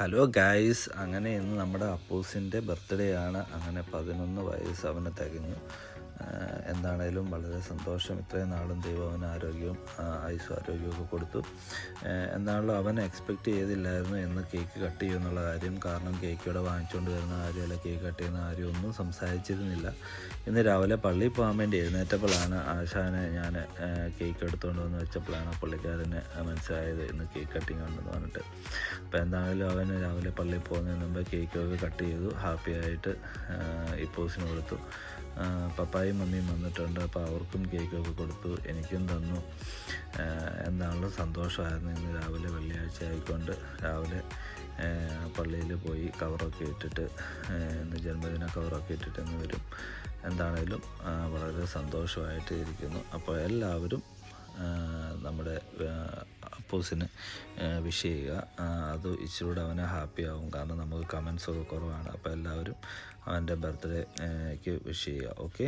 Hello guys, അങ്ങനെ ഇന്ന് നമ്മുടെ അപ്പൂസിൻ്റെ ബർത്ത്ഡേ ആണ്. അങ്ങനെ 11 വയസ്സ് അവന് തികഞ്ഞു. എന്താണേലും വളരെ സന്തോഷം. ഇത്രയും നാളും ദൈവം അവന് ആരോഗ്യവും ആയുസ്സും ആരോഗ്യമൊക്കെ കൊടുത്തു. എന്താണല്ലോ അവൻ എക്സ്പെക്റ്റ് ചെയ്തില്ലായിരുന്നു എന്ന് കേക്ക് കട്ട് ചെയ്യുമെന്നുള്ള കാര്യം. കാരണം കേക്ക് ഇവിടെ വാങ്ങിച്ചുകൊണ്ട് വരുന്ന കാര്യം അല്ല കേക്ക് കട്ട് ചെയ്യുന്ന കാര്യം ഒന്നും സംസാരിച്ചിരുന്നില്ല. ഇന്ന് രാവിലെ പള്ളിയിൽ പോകാൻ വേണ്ടി എഴുന്നേറ്റപ്പോഴാണ് ആശാനെ ഞാൻ കേക്ക് എടുത്തുകൊണ്ട് വന്ന് വെച്ചപ്പോഴാണ് പുള്ളിക്കാരന് മനസ്സിലായത് ഇന്ന് കേക്ക് കട്ടിങ് ഉണ്ടെന്ന് പറഞ്ഞിട്ട്. അപ്പോൾ എന്താണെങ്കിലും അവന് രാവിലെ പള്ളിയിൽ പോകുന്നതിന് മുമ്പ് കേക്കൊക്കെ കട്ട് ചെയ്തു. ഹാപ്പി ആയിട്ട് ഇപ്പോസിന് കൊടുത്തു. പപ്പായും മമ്മിയും വന്നിട്ടുണ്ട്. അപ്പോൾ അവർക്കും കേക്കൊക്കെ കൊടുത്തു, എനിക്കും തന്നു. എന്താണല്ലോ സന്തോഷമായിരുന്നു. ഇന്ന് രാവിലെ വെള്ളിയാഴ്ച ആയിക്കൊണ്ട് രാവിലെ പള്ളിയിൽ പോയി കവറൊക്കെ ഇട്ടിട്ട് ഇന്ന് ജന്മദിന കവറൊക്കെ ഇട്ടിട്ട് ഇന്ന് വരും. എന്താണേലും വളരെ സന്തോഷമായിട്ട് ഇരിക്കുന്നു. അപ്പോൾ എല്ലാവരും നമ്മുടെ അപ്പൂസിന് വിഷ് ചെയ്യുക. അത് ഇച്ചിരൂടെ അവനെ ഹാപ്പി ആവും. കാരണം നമുക്ക് കമൻസൊക്കെ കുറവാണ്. അപ്പോൾ എല്ലാവരും അവൻ്റെ ബർത്ത്ഡേക്ക് വിഷ് ചെയ്യുക. ഓക്കെ.